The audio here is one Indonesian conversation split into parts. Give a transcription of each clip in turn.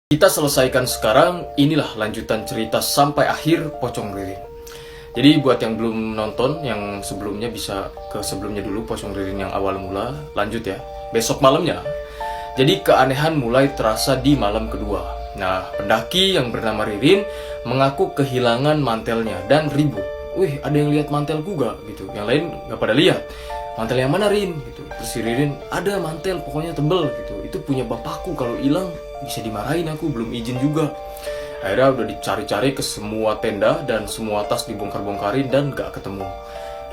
Kita selesaikan sekarang, inilah lanjutan cerita sampai akhir Pocong Ririn. Jadi buat yang belum nonton, yang sebelumnya bisa ke sebelumnya dulu, Pocong Ririn yang awal mula, lanjut ya, besok malamnya. Jadi keanehan mulai terasa di malam kedua. Nah, pendaki yang bernama Ririn mengaku kehilangan mantelnya dan ribut. Wih, ada yang lihat mantelku gak? Gitu. Yang lain gak pada lihat. Mantel yang mana, Rin? Gitu. Terus si Ririn, ada mantel, pokoknya tebel gitu. Itu punya bapakku, kalau hilang bisa dimarahin, aku belum izin juga. Akhirnya udah dicari-cari ke semua tenda dan semua tas dibongkar-bongkarin dan gak ketemu.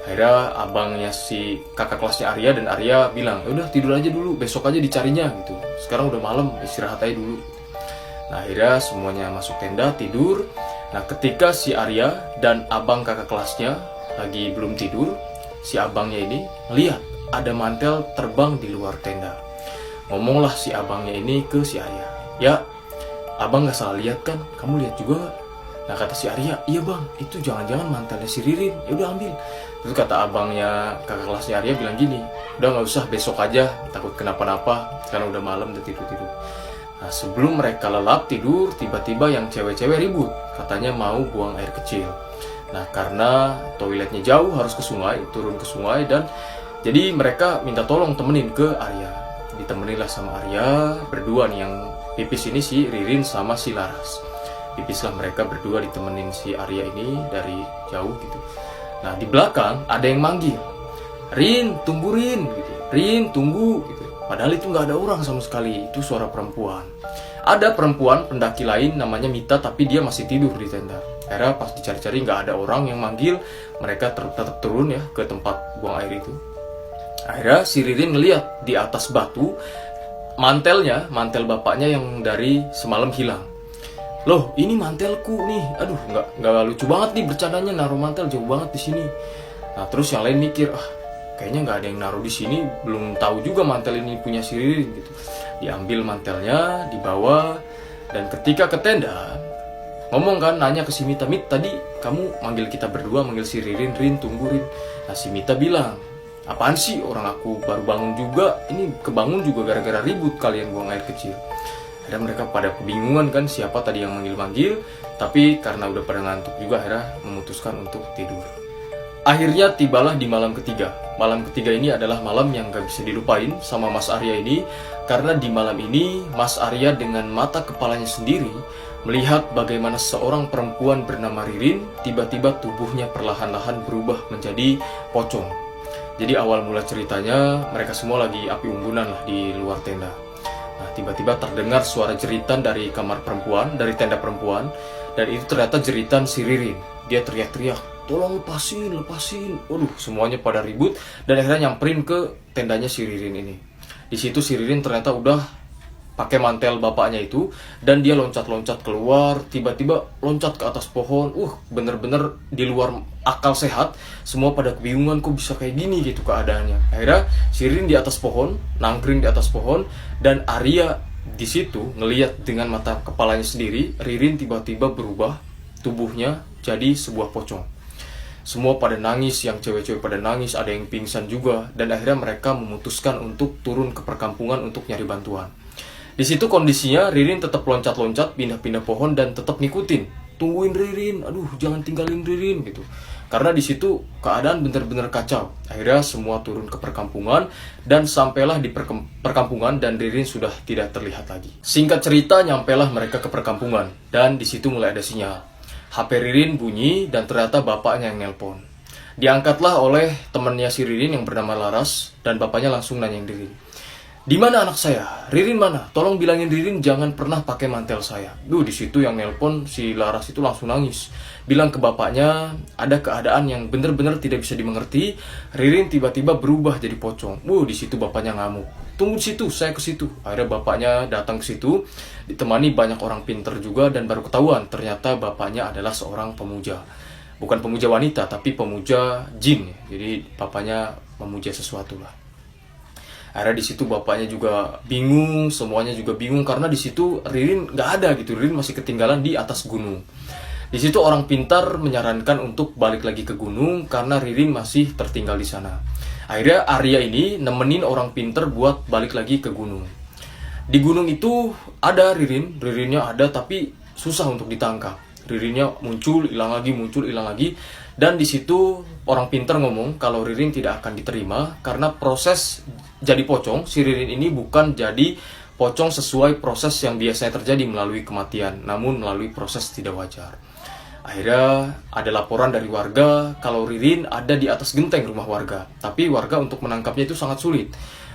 Akhirnya abangnya si kakak kelasnya Arya dan Arya bilang, udah tidur aja dulu, besok aja dicarinya gitu. Sekarang udah malam, istirahat aja dulu. Nah, akhirnya semuanya masuk tenda, tidur. Nah, ketika si Arya dan abang kakak kelasnya lagi belum tidur, si abangnya ini lihat ada mantel terbang di luar tenda. Ngomonglah si abangnya ini ke si Arya, ya abang gak salah lihat kan, kamu lihat juga gak? Nah, kata si Arya, iya bang, itu jangan-jangan mantelnya si Ririn, ya udah ambil. Terus kata abangnya kakak kelasnya Arya bilang gini, udah gak usah, besok aja, takut kenapa-napa, sekarang udah malam, udah tidur-tidur. Nah, sebelum mereka lelap tidur, tiba-tiba yang cewek-cewek ribut, katanya mau buang air kecil. Nah, karena toiletnya jauh, harus ke sungai, turun ke sungai, dan jadi mereka minta tolong temenin ke Arya. Ditemenilah sama Arya, berdua nih, yang pipis ini si Ririn sama si Laras. Pipislah mereka berdua ditemenin si Arya ini dari jauh gitu. Nah, di belakang ada yang manggil, Rin, tunggu Rin, gitu. Rin, tunggu, gitu. Padahal itu nggak ada orang sama sekali, itu suara perempuan. Ada perempuan pendaki lain namanya Mita, tapi dia masih tidur di tenda. Akhirnya pas dicari-cari nggak ada orang yang manggil, mereka tetap turun ya ke tempat buang air itu. Akhirnya si Ririn ngeliat di atas batu mantelnya, mantel bapaknya yang dari semalam hilang. Loh, ini mantelku nih. Aduh, nggak lucu banget nih bercandanya, naruh mantel jauh banget di sini. Nah, terus yang lain mikir, kayaknya nggak ada yang naruh di sini, belum tahu juga mantel ini punya si Ririn gitu. Diambil mantelnya, dibawa, dan ketika ke tenda, ngomong kan, nanya ke si Mita, Mit, tadi kamu manggil kita berdua, manggil si Ririn, Rin, tunggu Rin. Nah, si Mita bilang, apaan sih, orang aku baru bangun juga, ini kebangun juga gara-gara ribut kalian buang air kecil. Akhirnya mereka pada kebingungan kan, siapa tadi yang manggil-manggil, tapi karena udah pada ngantuk juga, akhirnya memutuskan untuk tidur. Akhirnya tibalah di malam ketiga. Malam ketiga ini adalah malam yang gak bisa dilupain sama Mas Arya ini, karena di malam ini Mas Arya dengan mata kepalanya sendiri melihat bagaimana seorang perempuan bernama Ririn tiba-tiba tubuhnya perlahan-lahan berubah menjadi pocong. Jadi awal mula ceritanya mereka semua lagi api unggunan lah di luar tenda. Nah, tiba-tiba terdengar suara jeritan dari kamar perempuan, dari tenda perempuan, dan itu ternyata jeritan si Ririn. Dia teriak-teriak, tolong lepasin, lepasin. Waduh, semuanya pada ribut dan akhirnya nyamperin ke tendanya si Ririn ini. Di situ si Ririn ternyata udah pakai mantel bapaknya itu, dan dia loncat-loncat keluar, tiba-tiba loncat ke atas pohon. Bener-bener di luar akal sehat. Semua pada kebingungan, kok bisa kayak gini gitu keadaannya. Akhirnya si Ririn di atas pohon, nangkring di atas pohon, dan Arya di situ ngelihat dengan mata kepalanya sendiri, Ririn tiba-tiba berubah tubuhnya jadi sebuah pocong. Semua pada nangis, yang cewek-cewek pada nangis, ada yang pingsan juga, dan akhirnya mereka memutuskan untuk turun ke perkampungan untuk nyari bantuan. Di situ kondisinya Ririn tetap loncat-loncat, pindah-pindah pohon dan tetap ngikutin. Tungguin Ririn, aduh jangan tinggalin Ririn gitu. Karena di situ keadaan benar-benar kacau. Akhirnya semua turun ke perkampungan dan sampailah di perkampungan dan Ririn sudah tidak terlihat lagi. Singkat cerita, nyampailah mereka ke perkampungan dan di situ mulai ada sinyal. HP Ririn bunyi dan ternyata bapaknya yang nelpon. Diangkatlah oleh temannya si Ririn yang bernama Laras dan bapaknya langsung nanyain Ririn. Di mana anak saya? Ririn mana? Tolong bilangin Ririn jangan pernah pakai mantel saya. Di situ yang nelpon si Laras itu langsung nangis. Bilang ke bapaknya ada keadaan yang benar-benar tidak bisa dimengerti. Ririn tiba-tiba berubah jadi pocong. Di situ bapaknya ngamuk. Tunggu di situ, saya ke situ. Akhirnya bapaknya datang ke situ, ditemani banyak orang pinter juga dan baru ketahuan ternyata bapaknya adalah seorang pemuja. Bukan pemuja wanita, tapi pemuja jin. Jadi bapaknya memuja sesuatu lah. Akhirnya di situ bapaknya juga bingung, semuanya juga bingung karena di situ Ririn nggak ada gitu, Ririn masih ketinggalan di atas gunung. Di situ orang pintar menyarankan untuk balik lagi ke gunung karena Ririn masih tertinggal di sana. Akhirnya Arya ini nemenin orang pintar buat balik lagi ke gunung. Di gunung itu ada ririnnya ada tapi susah untuk ditangkap. Ririnnya muncul, hilang lagi, muncul, hilang lagi. Dan di situ orang pintar ngomong kalau ririn tidak akan diterima karena proses jadi pocong, si ririn ini bukan jadi pocong sesuai proses yang biasanya terjadi melalui kematian, namun melalui proses tidak wajar. Akhirnya ada laporan dari warga kalau ririn ada di atas genteng rumah warga. Tapi warga untuk menangkapnya itu sangat sulit.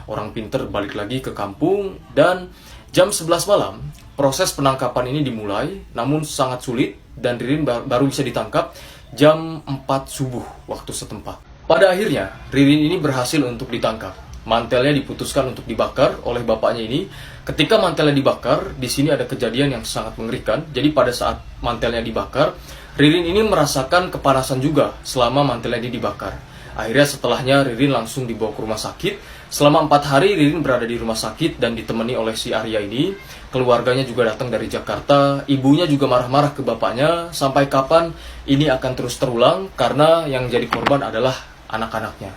Orang pintar balik lagi ke kampung dan jam 11 malam proses penangkapan ini dimulai, namun sangat sulit dan ririn baru bisa ditangkap jam 4 subuh waktu setempat. Pada akhirnya, ririn ini berhasil untuk ditangkap. Mantelnya diputuskan untuk dibakar oleh bapaknya ini. Ketika mantelnya dibakar, di sini ada kejadian yang sangat mengerikan. Jadi pada saat mantelnya dibakar, ririn ini merasakan kepanasan juga selama mantelnya ini dibakar. Akhirnya setelahnya ririn langsung dibawa ke rumah sakit. Selama 4 hari ririn berada di rumah sakit dan ditemani oleh si Arya ini. Keluarganya juga datang dari Jakarta. Ibunya juga marah-marah ke bapaknya. Sampai kapan ini akan terus terulang karena yang jadi korban adalah anak-anaknya.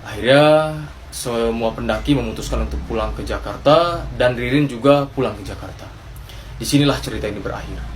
Akhirnya semua pendaki memutuskan untuk pulang ke Jakarta dan ririn juga pulang ke Jakarta. Disinilah cerita ini berakhir.